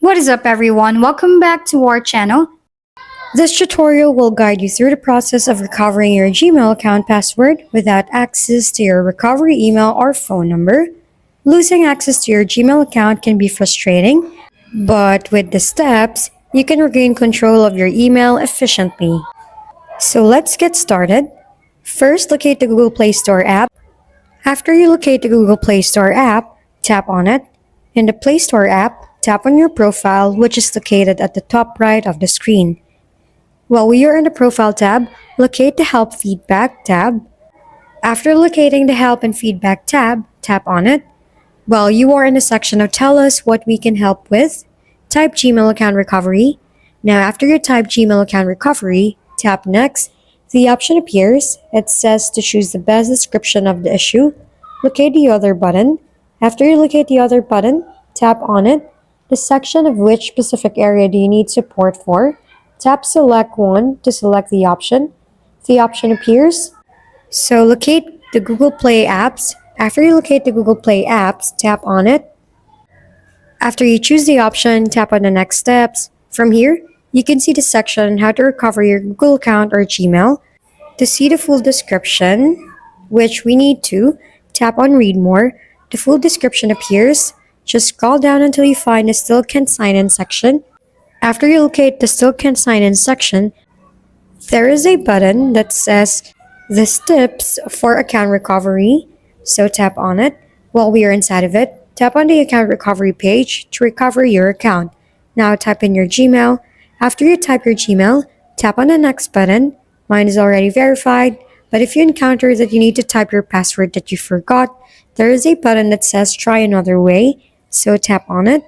What is up everyone? Welcome back to our channel. This tutorial will guide you through the process of recovering your Gmail account password without access to your recovery email or phone number. Losing access to your Gmail account can be frustrating, but with the steps, you can regain control of your email efficiently. So let's get started. First, locate the Google Play Store app. After you locate the Google Play Store app, tap on it. In the Play Store app, tap on your profile, which is located at the top right of the screen. While we are in the Profile tab, locate the Help Feedback tab. After locating the Help and Feedback tab, tap on it. While you are in the section of Tell us what we can help with, type Gmail account recovery. Now after you type Gmail account recovery, tap Next. The option appears. It says to choose the best description of the issue. Locate the Other button. After you locate the Other button, tap on it. The section of which specific area do you need support for. Tap Select One to select the option. The option appears. So locate the Google Play apps. After you locate the Google Play apps, tap on it. After you choose the option, tap on the next steps. From here, you can see the section How to Recover Your Google Account or Gmail. To see the full description, which we need to, tap on Read More. The full description appears. Just scroll down until you find the Still Can't Sign In section. After you locate the Still Can't Sign In section, there is a button that says the Steps for Account Recovery. So tap on it. While we are inside of it, tap on the Account Recovery page to recover your account. Now type in your Gmail. After you type your Gmail, tap on the Next button. Mine is already verified, but if you encounter that you need to type your password that you forgot, there is a button that says Try Another Way. So tap on it.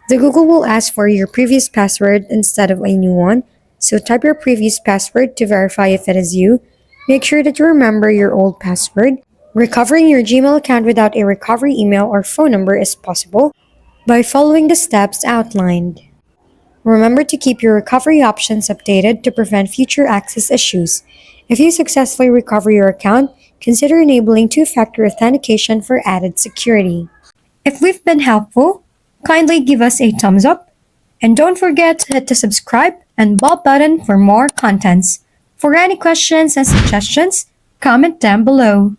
The Google will ask for your previous password instead of a new one. So type your previous password to verify if it is you. Make sure that you remember your old password. Recovering your Gmail account without a recovery email or phone number is possible by following the steps outlined. Remember to keep your recovery options updated to prevent future access issues. If you successfully recover your account, consider enabling two-factor authentication for added security. If we've been helpful, kindly give us a thumbs up and don't forget to hit the subscribe and bell button for more contents. For any questions and suggestions, comment down below.